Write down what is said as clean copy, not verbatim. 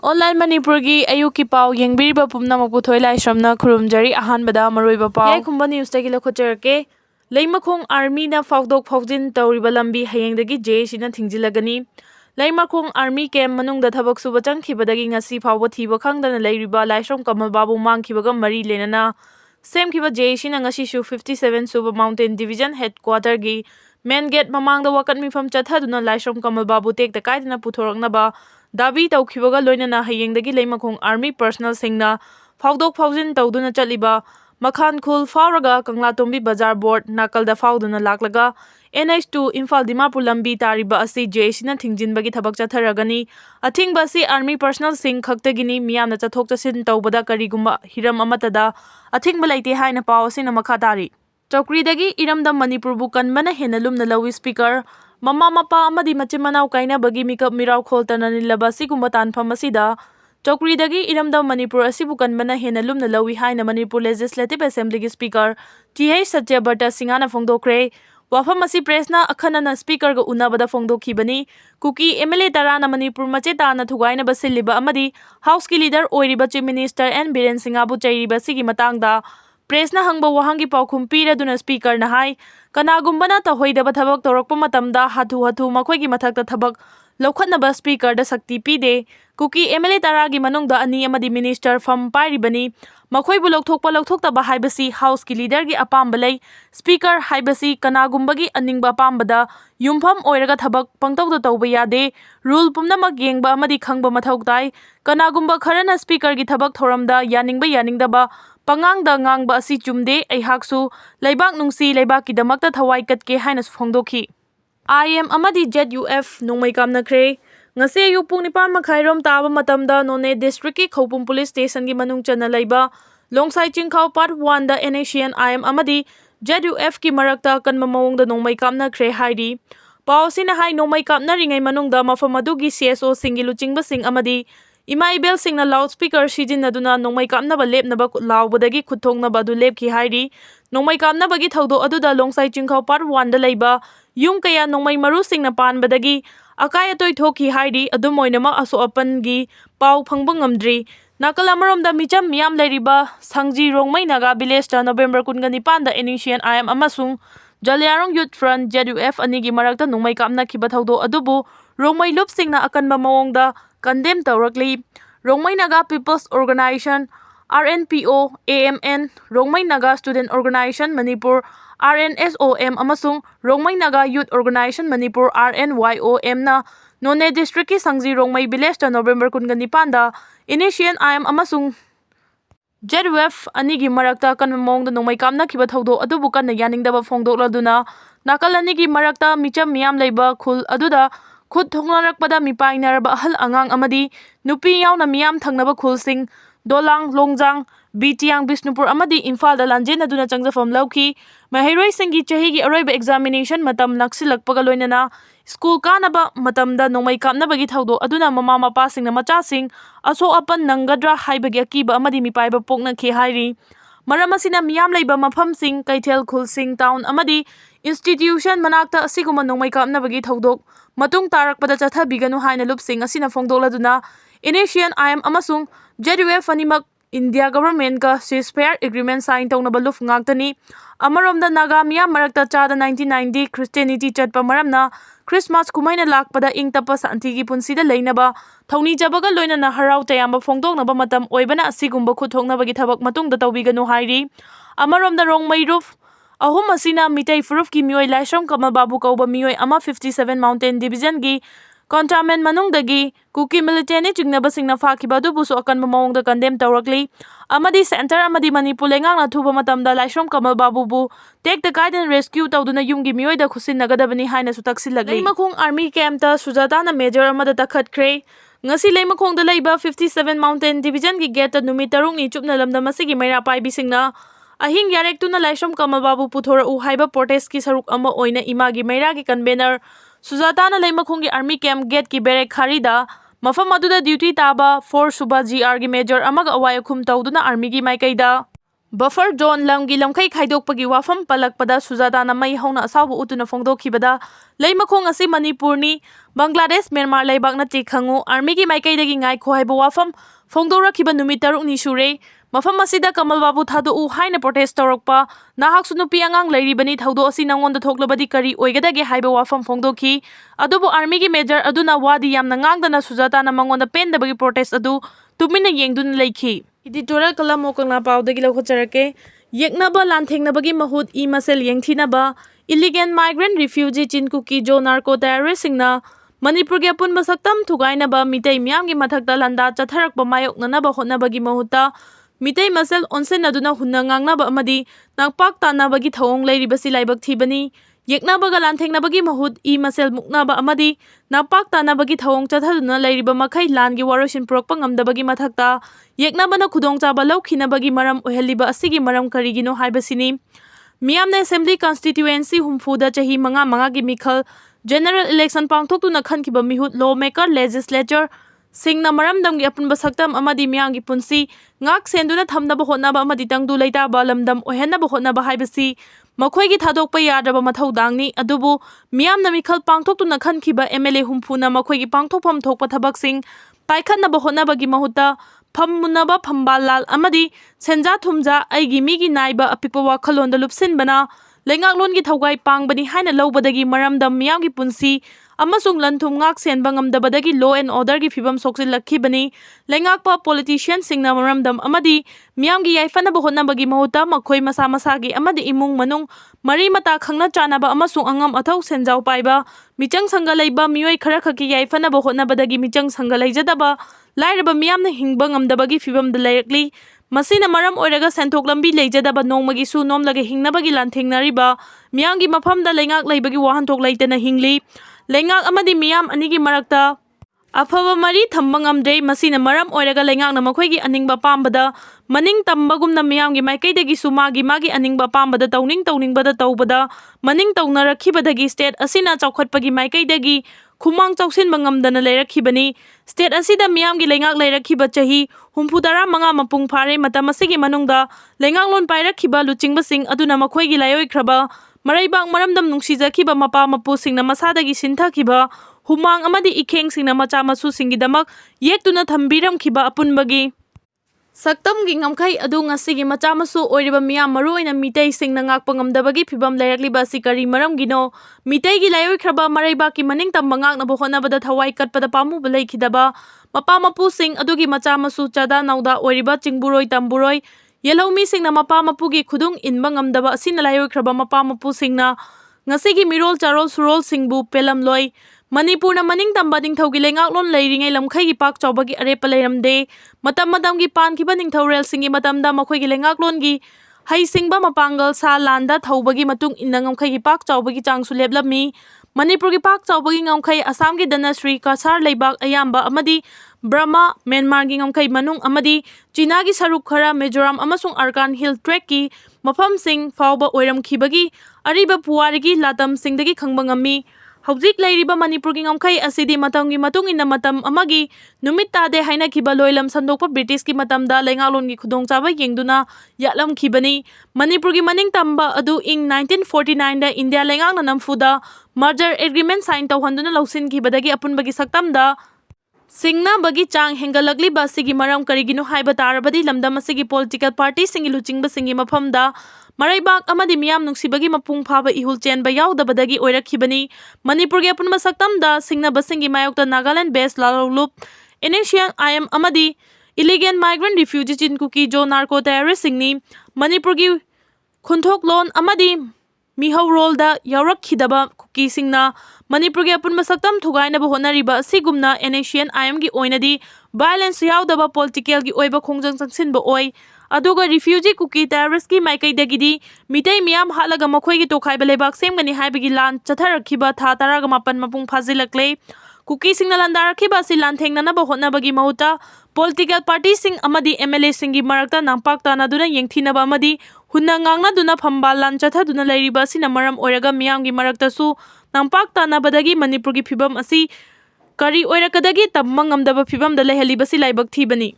Online Manipuri ayuki pau yengbiriba pumnamok puthoi laisramna khurumjari ahanbada maroiba pau khumba news tagi lokhocherke leimakhong army na faudok faujin tawriba lambi hayengdagi JC na thingjilagani leimakhong army camp manungda thabak suba changkhibadagi ngasi fawba thiba khangdana leiriba laisram kamal babu mangkhibaga mari lenana semkhiba JC na ngasi su 57 suba mountain division headquarter gi main gate mamangda wakat mifam chathaduna laisram kamal babu tek da kaidana puthoraknaba dabi tawkhibaga loinana hayengdagi leimakhong army personnel singna faudok faujin tawduna chaliba makhan khul fauraga kanglatombi bazar board nakalda fauduna laklaga NH2 Imphal Dimapur lambi tariba asi JC na thingjinbagi thabak chatharagani athingba si army personnel sing khaktagini miyamna chathok chasin tawbada karigumba hiram amatada athingba laite haina paw asina makhatari Chokridagi iramda Manipur bukan mana henalumna lawi speaker Mama mapa amadi machimanaw kaina bagi mikap miraw kholtana nilaba sigumba tanfam asida Chokridagi iramda Manipur asibukan mana henalumna lawi haina Manipur Legislative Assembly speaker TH Satyabarta Singhana phongdokre wafam asi presna akhanana speaker ga unabada phongdokhibani Kuki MLA tarana Manipur mache tana thugaina basiliba amadi house ki leader oiriba chief minister N Biren Singha bu chairiba sigi matangda Presna hangba wahangi paukhum piraduna speaker na hai kanagumbana tahoidaba thabak tawrakpa matamda hathu makhoigi mathakta thabak lokhatnaba speaker da sakti pide Kuki MLA taragi manungda ani amadi minister fam pairibani makhoibu lokthoktaba haibasi house ki leader gi apamba lei speaker haibasi kanagumbagi aningba apambada yumpham oiraga thabak pangtawda tawba yade rule pumnamak yengba amadi khangba mathau tai kanagumba kharana speaker gi thabak thoramda yaningdaba Pangangda ngangba asi chumde aihaksu laibak nungsi laibak ki damakta thawai katke haina phongdokhi IM amadi ZUF nongmai kamnakre ngase ayu pung 9:30 taba matamda none district ki khopum police station gi manung chana laiba longsai chingkhau part 1 da NACN IM amadi ZUF ki marakta kanma mawongda nongmai kamnakre hairi pausina hai nongmai kamnaringai manungda mafam adugi CSO singi luchingba sing amadi Ima ibel singna loudspeaker sijinaduna nongmai kamnaba lepnaba laubadagi khuthongnaba adu lepki hairi nongmai kamnabagi thaudo aduda longsai chingkhau part 1 da leiba yum kaya nongmai maru singna panbadagi akai atoi thoki hairi adumoinama aso apangi pau phangba ngamdri nakal amaromda micham miyam leiriba sangji rongmai naga village ta November 19 da NACN IM amasung Jalyarong Youth Front ZUF anigi marakta nongmai kamna khiba thaudo adubu rongmai lup singna akanba mawongda condemn tawrakli Rongmai Naga People's Organization RNPO AMN Rongmai Naga Student Organization Manipur RNSOM amasung Rongmai Naga Youth Organization Manipur RNYOM na None District ki Sangji Rongmai Village ta November 19 da Initian IM amasung ZUF anigi marakta kanmamongda nongmai kamna khiba thaudo adubu kanna yaningdaba phongdokladuna nakal anigi marakta micham miyam leiba khul aduda khud thongnarakpada mipainaraba ahal angang amadi nupi yauna miyam thangnaba khulsing dolang longjang bitiang bisnupur amadi imphal da lanjena duna changjafam lauki mahairoi singi chahigi aroiba examination matam naksilakpaga loinana school kanaba matamda nongmai kamnabagi thaudo aduna mama mapa singna macha sing aso apan nangadra haibagi akiba amadi mipaiba pokna khe hairi maramasina miyam leiba mafam sing kaithel khulsing town amadi institution manakta asiguma nongmai kamnabagi thaudok matung tarakpada chathabiganu haina lupsing asina phongdokladuna Initian IM amasung ZUF animak India government ka ceasefire agreement sign tawnaba luf ngaktani amaromda naga miyam marakta chada 1990 Christianity chatpa maramna Christmas kumaina lakpada ingtapa santigi punsida leinaba thongni jabaga loinana harau tayamba phongdoknaba matam oibana asigumba khuthoknabagi thabak matungda tawbiganu hairi amaromda rongmai roof ahum asina mitai furuf ki mioi laisram kamal babu kauba mioi ama 57 mountain division gi Contamen manungdagi Kuki Millitantsingna basingna fakhiba dubusu akanba mawongda condemn tawrakli amadi center amadi Manipur lengangna thuba matamda laisram kamal babu bu take the guidance rescue tawduna yumgi mioida khusinnagadabani haina su taksilagli leimakhong army camp ta sujatana major amada takhatkhre ngasi leimakhongda leiba 57 mountain division gi gate numit tarung ni chupna lamda masigi maira pai bisingna ahing yarektuna laisram kamal babu puthora u haiba protest ki saruk ama oina imagi maira gi convener Sujatana leimakhongi army camp gate ki berek kharida mafam aduda duty taba 4 suba GR gi major amaga awaya khum tawduna army gi maikaida Buffer zone lamgi lamkai khaidokpagi wafam palakpada Sujatana mai hauna asabu utuna phongdokhibada leimakhong asi Manipurni Bangladesh Myanmar leibakna tikhangu army gi maikaidagi ngai kho haiba wafam phongdorakhiba numit 6 ni sure mafam asida Kamal Babu thado u haina protest torokpa nahak sunupi angang leiribani thaudo asi nangonda thoklabadi kari oigadage haiba wafam phongdokhi adubu army gi major aduna wadi yamna ngangdana Sujatana mangonda pendabagi protest adu tumina yengdun leikhi Editorial kalam okangna paudagi lokhojarake yeknaba lanthengnabaги mahut I masel yengthinaba illegal migrant refugee chin Kuki jo narco terrorist singna Manipur ge apunba saktam thugainaba mitei myamgi mathakta landa chatharakba mayoknanaba hotnabagi mahuta mitei masel onsen aduna hunna ngangnaba amadi nakpak tanabagi thawong leiribasi laibak thibani yeknabaga lanthengnabagi mahut I masel muknaba amadi nakpak tanabagi thawong chathaduna leiriba makhai langi warosin prokpa ngamdabagi mathakta yeknabana khudongchaba laukhinabagi maram oheliba asigi maram karigino haibasini Miyamna Assembly Constituency humfuda chahi manga gi mikhal General Election pangthoktuna khankiba mihut lawmaker legislature singna maramdamgi apunba saktam amadi miyamgi punsi ngak senduna thamnaba hotnaba amadi tangdu leitaba lamdam ohenaba hotnaba haibasi makhoigi thadokpa yadraba mathaudangni adubu miyamna mikhal pangthoktuna khankiba MLA humfuna makhoigi pangthokpham thokpa thabaksing paikhanaba hotnabagi mahuta Phammunaba Phambalal amadi senja thumja aigi migi naiba apikpa wakhalonda lupsinbana lengaklon gi thaugai pangbani haina lobadagi maramdam miyamgi punsi amasung lanthum ngak senba ngamdabadagi law and order gi fibam soksilakkhibani lengakpa politician singna maramdam amadi miyamgi yaifanaba hotnabagi mahuta makhoi masa masagi amadi imung manung mari mata khangna chanaba amasung angam athau senjau paiba michang sangga leiba mioi khara khaki yaifanaba hotnabadagi michang sangga leijadaba lairaba miyamna hingba ngamdabagi fibam da leirakli masina maram oiraga senthok lambi leijadaba nongmagi su nomlaga hingnabagi lanthengnariba miyamgi mafamda lengak leibagi wahanthok leitana hingli lengak amadi miyam anigi marakta afaba mari thamba ngamdre masina maram oiraga lengakna makhoigi aningba pambada maning tambagumna miyamgi maikaidagi su magi aningba pambada tawningbada tawbada maning tawnarakkhibadagi state asina chawkhatpagi maikaidagi khumang chawsinba ngamdana leirakhibani state asida miyamgi lengak leirakhiba chahi humfudara manga mapung phare matam asigi manungda lengaklon pairakhiba luchingbasing aduna makhoigi layoikraba maraibak maramdam nungsijakhiba mapa mapu singna masadagi sinthakiba humang amadi ikheng singna macha masu singidamak yektuna thambiramkhiba apunbagi Saktamgi ngamkhai adu ngasigi macha masu oiriba miyam maruoina mitei singna ngakpa ngamdabagi phibam leirakliba si kari maramgino miteigi layoikraba maraibaki maning tamba ngaknaba hotnabada thawai katpada pamuba leikhidaba mapa mapu sing adugi macha masu chada nauda oiriba chingburoi tamburoi yelhomi singna mapa mapugi khudung inba ngamdaba asina layoikraba mapa mapu singna ngasigi mirol charol surol singbu pelamloi Manipur na maning tamba ningthaugi lengaklon leiringai lamkhaigi pak chawbagi arepa leiramde matamgi pankhiba ningthaurel singi matamda makhoigi lengaklongi haisingba mapangal sa landa thaubagi matung inna ngamkhaigi pak chawbagi changsu leplami Manipur gi pak chawbagi ngamkhai Assam gi Dhanasri Kasar leibak ayamba amadi Burma Myanmar gi ngamkhai manung amadi China gi saruk khara Mizoram amasung Arkan Hill Trek ki mafam sing fawba oiramkhibagi ariba puwarigi latam singdagi khangba ngami Hawjik leiriba Manipur gi ngamkhai asidi matamgi matung inna matam amagi numit tade haina khiba loilam sandokpa British ki matamda lengaklon gi khudongchaba yengduna yatlam khibani Manipur gi maning tamba adu ing 1949 da India lengakna namfuda merger agreement sign tawhanduna lausin khibadagi apunbagi saktamda Singna bagi chang hengalakli basigi maram karigino haiba tarabadi lamdam asigi political party singi luchingba singi mafamda Maraibak amadi miyam nungsibagi mapung phaba ihul chenba yaudabadagi oirakhibani Manipur gi apunba saktamda singna basingi mayokta Nagaland based lalolup Indonesian IM amadi illegal migrant refugee chin Kuki jo narco terrorist singni Manipur gi khunthok lon amadi mihau rolda yaurakhidaba Kuki singna Manipur gi apunba saktam thugainaba honariba sigumna Indonesian IM gi oinadi violence yaudaba political gi oiba khongjang changsinba oi aduga refugee Kuki terrorist ki maikaidagidi mitei miyam halaga makhoigi tokhaiba lebak semgani haibagi lan chatharakhiba tha taraga mapan mapung phazilakle Kuki singna landarakhiba si lan thengnanaba hotnabagi mahuta political party sing amadi MLA singi marakta nampak tanaduna yengthinaba amadi hunna ngangna duna phambal lan chathaduna leiriba sina maram oiraga miyamgi marakta su nampak tanabadagi Manipur gi phibam asi kari oirakadagi tamma ngamdaba phibam da lehaliba si laibak thibani